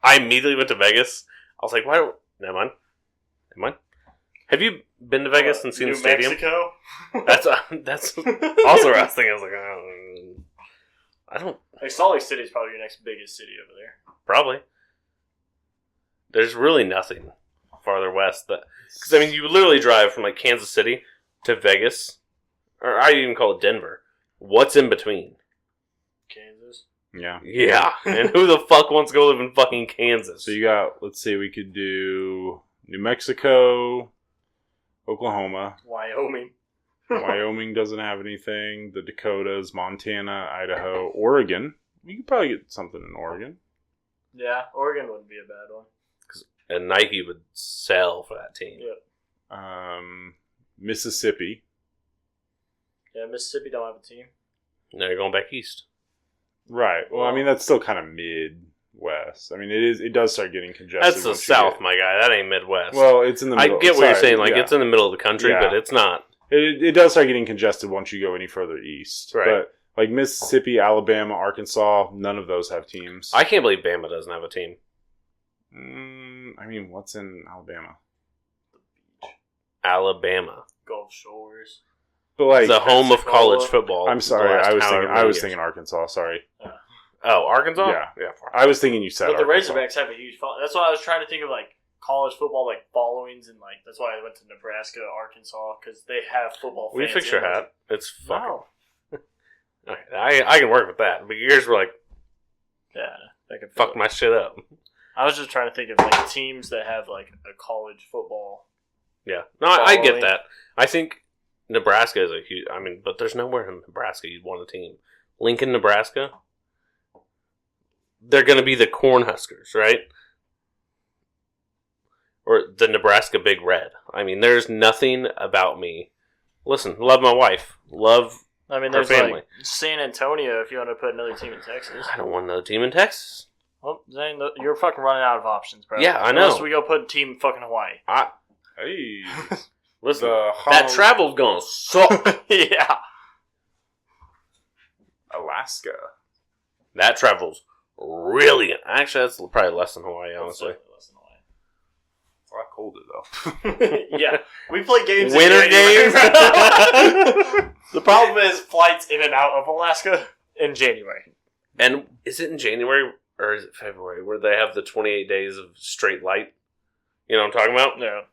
I immediately went to Vegas. I was like, why don't? Never mind. Have you been to Vegas and seen New the stadium? Mexico? That's also where I was thinking. I was like, I don't. Like, Salt Lake City is probably your next biggest city over there. Probably. There's really nothing farther west that. Because, I mean, you literally drive from, like, Kansas City to Vegas. Or I even call it Denver. What's in between? Kansas. Yeah. Yeah. And who the fuck wants to go live in fucking Kansas? So you got, let's see, we could do New Mexico, Oklahoma. Wyoming. Wyoming doesn't have anything. The Dakotas, Montana, Idaho, Oregon. You could probably get something in Oregon. Yeah, Oregon wouldn't be a bad one. And Nike would sell for that team. Yep. Mississippi. Yeah, Mississippi don't have a team. Now you're going back east. Right. Well, I mean, that's still kind of Midwest. I mean, it does start getting congested. That's the once you South, get- my guy. That ain't Midwest. Well, it's in the I middle. get what you're Sorry, saying. Like, yeah. it's in the middle of the country, Yeah. but it's not. It does start getting congested once you go any further east. Right. But Like Mississippi, Alabama, Arkansas, none of those have teams. I can't believe Bama doesn't have a team. I mean, what's in Alabama? Alabama. Gulf Shores. But like the home of Pensacola. college football. I'm sorry, the last I was however thinking. many I was years. thinking Arkansas. Sorry, Oh, Arkansas. Yeah. I was thinking you said. But the Arkansas. Razorbacks have a huge following. That's why I was trying to think of like college football like followings, and like that's why I went to Nebraska, Arkansas, because they have football. Will you fans fix in your those. hat? It's fucking. No. Okay, I can work with that, but yours were like Yeah, I could fuck my shit up. I was just trying to think of like teams that have like a college football. Yeah, no, I get Following. that. I think Nebraska is a huge. I mean, but there's nowhere in Nebraska you'd want a team. Lincoln, Nebraska. They're going to be the Cornhuskers, right? Or the Nebraska Big Red. I mean, there's nothing about me. Listen, love my wife. Love. I mean, Our there's family. like San Antonio if you want to put another team in Texas. I don't want another team in Texas. Well, Zane, you're fucking running out of options, bro. Yeah, I know. Unless we go put a team in fucking Hawaii. Hey, Listen, The that Honolulu- travel's going to suck. Yeah. Alaska. That travel's really. Actually, that's probably less than Hawaii, honestly. It's a lot colder though. Yeah, we play games. Winter in January. games? The problem is flights in and out of Alaska in January. And is it in January or is it February where they have the 28 days of straight light? You know what I'm talking about? No.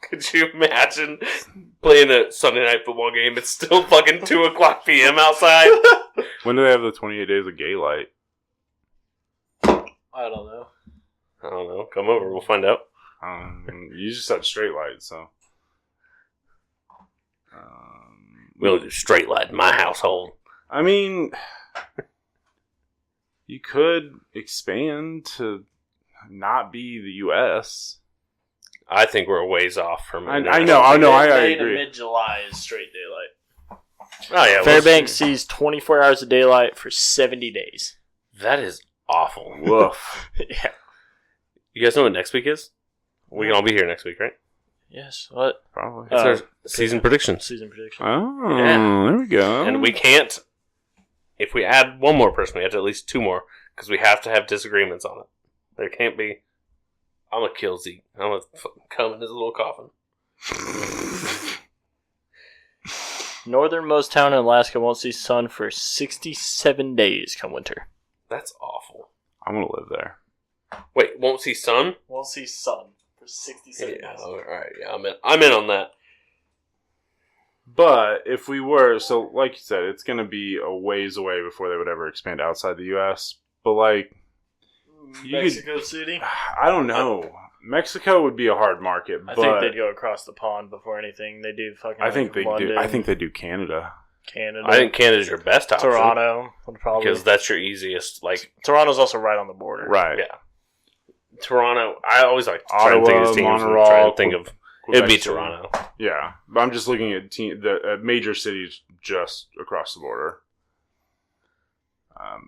Could you imagine playing a Sunday night football game? It's still fucking 2 o'clock p.m. outside. When do they have the 28 days of gay light? I don't know. I don't know. Come over. We'll find out. You just said straight light, so. We only do straight light in my household. I mean, you could expand to not be the U.S. I think we're a ways off from. I know, I May to agree. mid-July is straight daylight. Oh yeah, Fairbanks sees 24 hours of daylight for 70 days. That is awful. Woof. Yeah. You guys know what next week is? We can all be here next week, right? Yes. What? Probably. It's our season predictions. Season prediction. Oh, Yeah. there we go. And we can't. If we add one more person, we have to at least 2 more because we have to have disagreements on it. There can't be. I'm gonna kill Zeke. I'm gonna come in his little coffin. Northernmost town in Alaska won't see sun for 67 days come winter. That's awful. I'm gonna live there. Wait, won't see sun? Won't see sun for 67 Yeah. days. All right. Yeah, I'm in on that. But if we were, so like you said, it's gonna be a ways away before they would ever expand outside the U.S. But like, Mexico City? I don't know. Mexico would be a hard market, I but think they'd go across the pond before anything. They do fucking. I think they London, do. I think they do Canada. Canada. I think Canada's your best option. Toronto would probably Because that's your easiest, like, Toronto's also right on the border. Right. yeah. Toronto, I always like to try and Ottawa, think of teams and Montreal, try and think of, Quebec it'd be City. Toronto. Yeah, but I'm just looking at the major cities just across the border.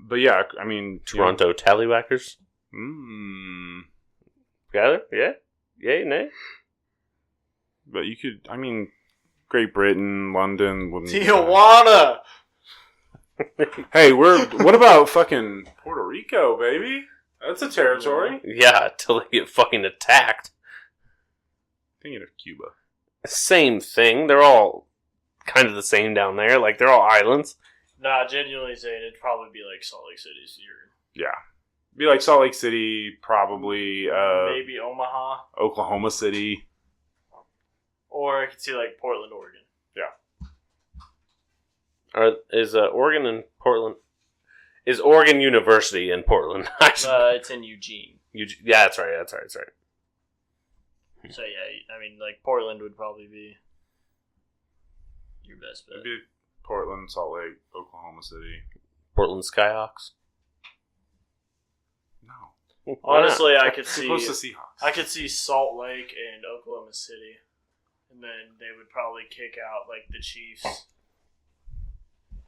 But yeah, I mean Toronto Tallywhackers? Gather? Yeah? Yay, nay? But you could, I mean, Great Britain, London, wouldn't. Tijuana! Hey, what about fucking Puerto Rico, baby? That's a territory. Yeah, till they get fucking attacked. Thinking of Cuba. Same thing. They're all kind of the same down there. Like, they're all islands. Nah, genuinely saying it'd probably be like Salt Lake City. So Yeah, be like Salt Lake City, probably maybe Omaha. Oklahoma City. Or I could see like Portland, Oregon. Is Oregon and Portland... Is Oregon University in Portland? It's in Eugene. Yeah, that's right. So yeah, I mean like Portland would probably be your best bet. Maybe Portland, Salt Lake, Oklahoma City. Portland Skyhawks. No, Honestly, I could Too see close to Seahawks. I could see Salt Lake and Oklahoma City, and then they would probably kick out like the Chiefs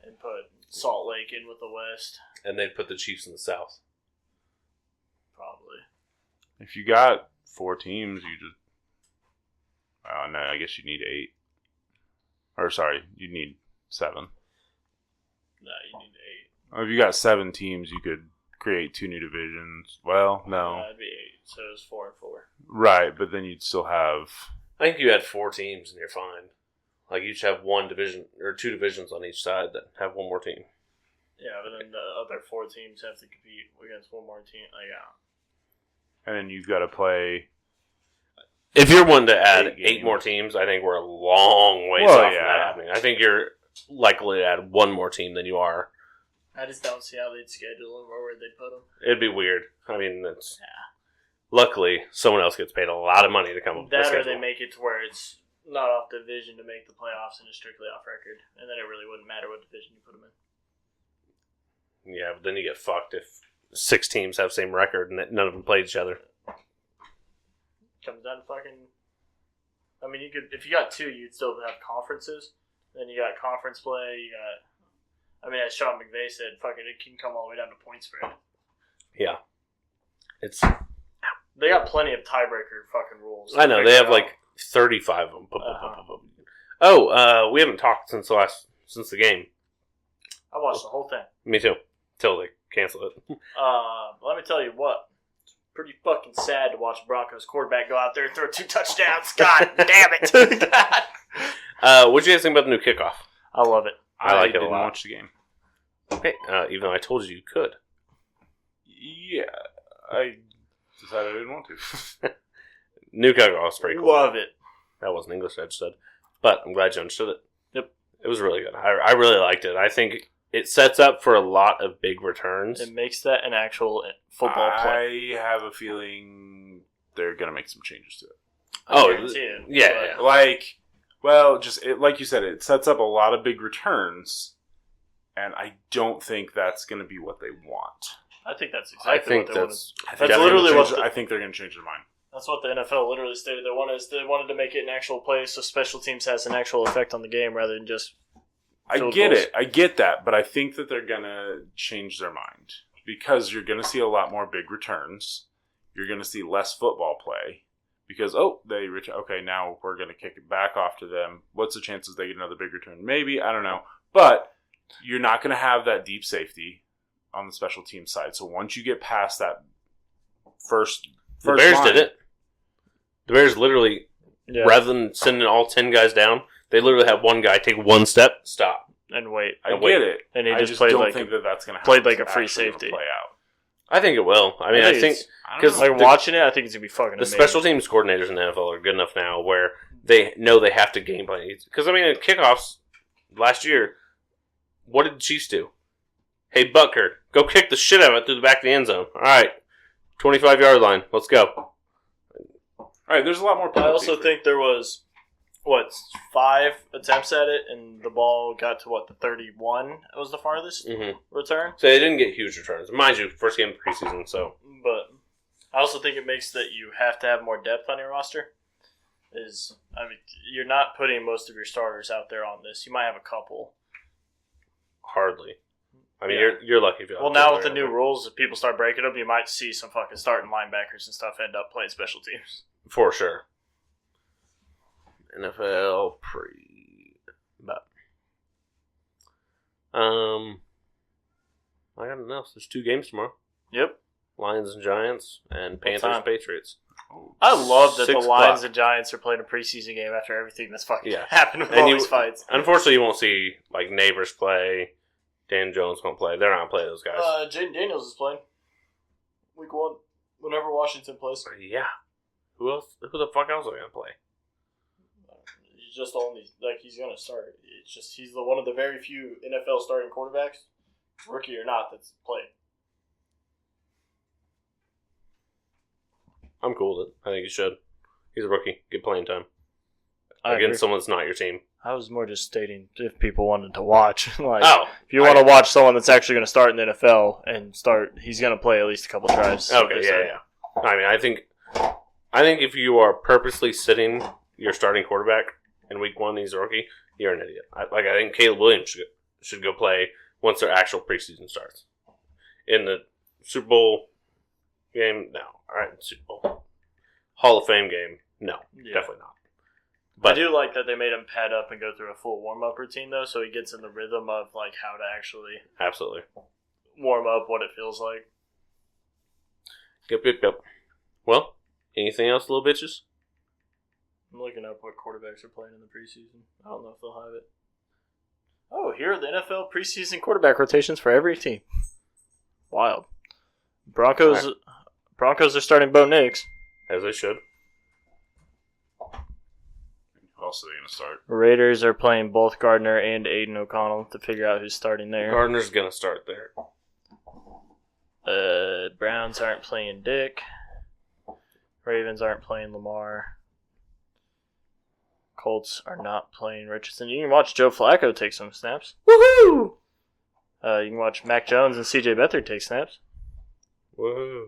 and put Salt Lake in with the West. And they'd put the Chiefs in the South. Probably. If you got 4 teams, you just. Oh, no, I guess you need 8. Or, sorry, you need 7. No, you need 8. If you got 7 teams, you could create 2 new divisions. Well, no. It'd be 8, so it was 4 and 4. Right, but then you'd still have... I think you had 4 teams and you're fine. Like, you should have 1 division, or 2 divisions on each side that have 1 more team. Yeah, but then the other 4 teams have to compete against 1 more team. Yeah. And then you've got to play... If you're one to add 8 8 more teams, I think we're a long ways Well, off yeah. from that happening. I think you're likely to add 1 more team than you are. I just don't see how they'd schedule them or where they'd put them. It'd be weird. I mean, it's... Luckily, someone else gets paid a lot of money to come up with That the or schedule. they make it to where it's not off division to make the playoffs and it's strictly off record. And then it really wouldn't matter what division you put them in. Yeah, but then you get fucked if 6 teams have the same record and none of them played each other. Comes down to fucking... I mean, you could if you got 2, you'd still have conferences. Then you got conference play, you got... I mean, as Sean McVay said, fucking it can come all the way down to point spread. Yeah. It's... They got plenty of tiebreaker fucking rules. I know, they have like 35 of them. Oh, we haven't talked since the game. I watched the whole thing. Me too. Till they cancel it. Let me tell you what. It's pretty fucking sad to watch Broncos quarterback go out there and throw 2 touchdowns. God damn it. What do you guys think about the new kickoff? I love it. I like it a didn't lot. watch the game. Okay, even though I told you could. Yeah, I decided I didn't want to. New kickoff is pretty cool. Love it. That wasn't English, I just said. But I'm glad you understood it. Yep. It was really good. I really liked it. I think it sets up for a lot of big returns. It makes that an actual football play. I have a feeling they're going to make some changes to it. Oh, guarantee it. yeah. Like you said, it sets up a lot of big returns, and I don't think that's going to be what they want. I think that's I exactly think what they that's... wanted. That's literally what I think they're going to change their mind. That's what the NFL literally stated. They wanted to make it an actual play, so special teams has an actual effect on the game rather than just. I get it. I get that, but I think that they're going to change their mind because you're going to see a lot more big returns. You're going to see less football play because, okay, now we're going to kick it back off to them. What's the chances they get another big return? Maybe, I don't know. But you're not going to have that deep safety on the special team side. So once you get past that first the Bears line, did it. The Bears literally, rather than sending all 10 guys down, they literally have one guy take one step, stop. And wait. I get it. And he I just played don't like think that's going to played like a free safety. Play out. I think it will. I mean, I think because like watching it, I think it's gonna be fucking. The amazing. special teams coordinators in the NFL are good enough now where they know they have to game plan. Because I mean, at kickoffs last year, what did the Chiefs do? Hey, Butker, go kick the shit out of it through the back of the end zone. All right, 25-yard line. Let's go. All right, there's a lot more. I also think there was 5 attempts at it, and the ball got to the 31. It was the farthest return. So they didn't get huge returns, mind you. First game of preseason, so. But I also think it makes that you have to have more depth on your roster. You're not putting most of your starters out there on this. You might have a couple. Hardly. I mean, you're lucky if you. Well, now with the new rules, if people start breaking them, you might see some fucking starting linebackers and stuff end up playing special teams. For sure. NFL but I got nothing else. There's 2 games tomorrow. Yep. Lions and Giants and Panthers Patriots. I love that the 6 Lions o'clock. and Giants are playing a preseason game after everything that's fucking Yeah. happened with And all you- these fights. Unfortunately, you won't see like Neighbors play. Dan Jones won't play. They're not gonna play those guys. Jaden Daniels is playing week 1 whenever Washington plays. Yeah. Who else? Who the fuck else are they gonna play? He's just only he's gonna start. It's just he's one of the very few NFL starting quarterbacks, rookie or not, that's played. I'm cool with it. I think he should. He's a rookie. Get playing time I against agree. someone that's not your team. I was more just stating if people wanted to watch. If you I- want to watch someone that's actually going to start in the NFL and he's going to play at least a couple drives. Okay, yeah. I mean, I think if you are purposely sitting your starting quarterback in week 1, he's a rookie, you're an idiot. I think Caleb Williams should go play once their actual preseason starts. In the Super Bowl game, no. All right, Super Bowl Hall of Fame game, no, definitely not. But I do like that they made him pad up and go through a full warm-up routine, though, so he gets in the rhythm of like how to actually absolutely. warm up, what it feels like. Yep. Well, anything else, little bitches? I'm looking up what quarterbacks are playing in the preseason. I don't know if they'll have it. Oh, here are the NFL preseason quarterback rotations for every team. Wild. Broncos are starting Bo Nix. As they should. Who else are they going to start? Raiders are playing both Gardner and Aiden O'Connell to figure out who's starting there. Gardner's going to start there. Browns aren't playing Dick. Ravens aren't playing Lamar. Colts are not playing Richardson. You can watch Joe Flacco take some snaps. Woohoo! You can watch Mac Jones and CJ Beathard take snaps. Woohoo!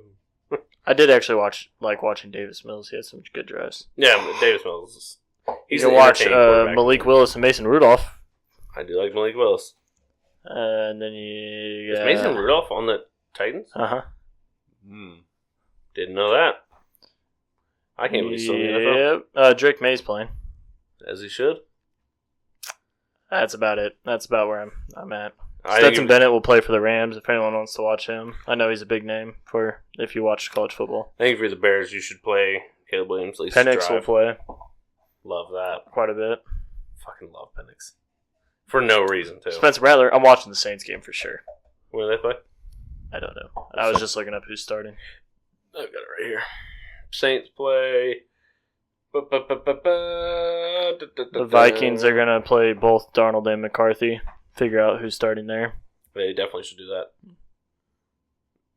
I did actually like watching Davis Mills. He had some good drives. Yeah, but Davis Mills. You can watch Malik Willis and Mason Rudolph. I do like Malik Willis. And then you Is Mason Rudolph on the Titans? Uh-huh. Didn't know that. I can't believe he's still in the NFL. Yep. Drake May's playing. As he should. That's about it. That's about where I'm at. I Stetson Bennett will play for the Rams if anyone wants to watch him. I know he's a big name for if you watch college football. I think for the Bears, you should play Caleb Williams. Penix will play Love that. quite a bit. Fucking love Penix. For no reason, too. Spencer Rattler, I'm watching the Saints game for sure. When do they play? I don't know. I was just looking up who's starting. I've got it right here. Saints play. The Vikings are going to play both Darnold and McCarthy. Figure out who's starting there. They definitely should do that.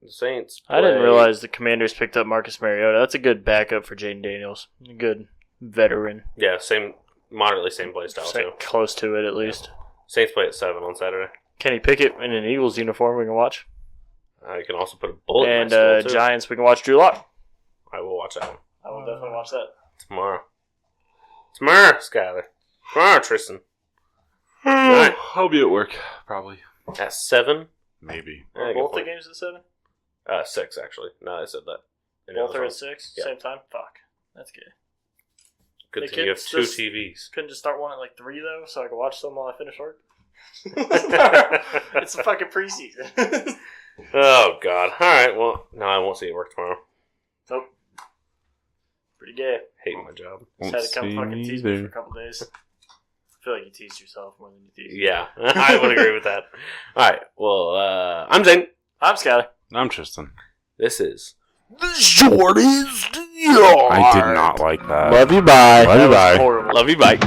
The Saints play. I didn't realize the Commanders picked up Marcus Mariota. That's a good backup for Jaden Daniels. A good veteran. Yeah, moderately same play style, too. Close to it, at least. Saints play at 7 on Saturday. Kenny Pickett in an Eagles uniform we can watch. You can also put a bullet in And my skull, too. Giants, we can watch Drew Lock. I will watch that one. I will definitely watch that. Tomorrow, Skyler. Tomorrow, Tristan. Right. I'll be at work, probably. At 7? Maybe. Yeah, Are good both the point. games at 7? 6, actually. No, I said that. And Both it are was at 6? Yeah. Same time? Fuck. That's good. Good They thing you have could 2 just- TVs. Couldn't just start one at like 3, though, so I could watch some while I finish work? It's a fucking preseason. Oh, God. All right, well, no, I won't see you at work tomorrow. Nope. Pretty gay. Hate my job. Just had to come fucking tease me for a couple days. I feel like you teased yourself more than you teased me. Yeah, I would agree with that. All right, well, I'm Zane. I'm Skyler. I'm Tristan. This is The short is the yard. I did not like that. Love you, bye. Love you, That was bye. horrible. Love You, bye.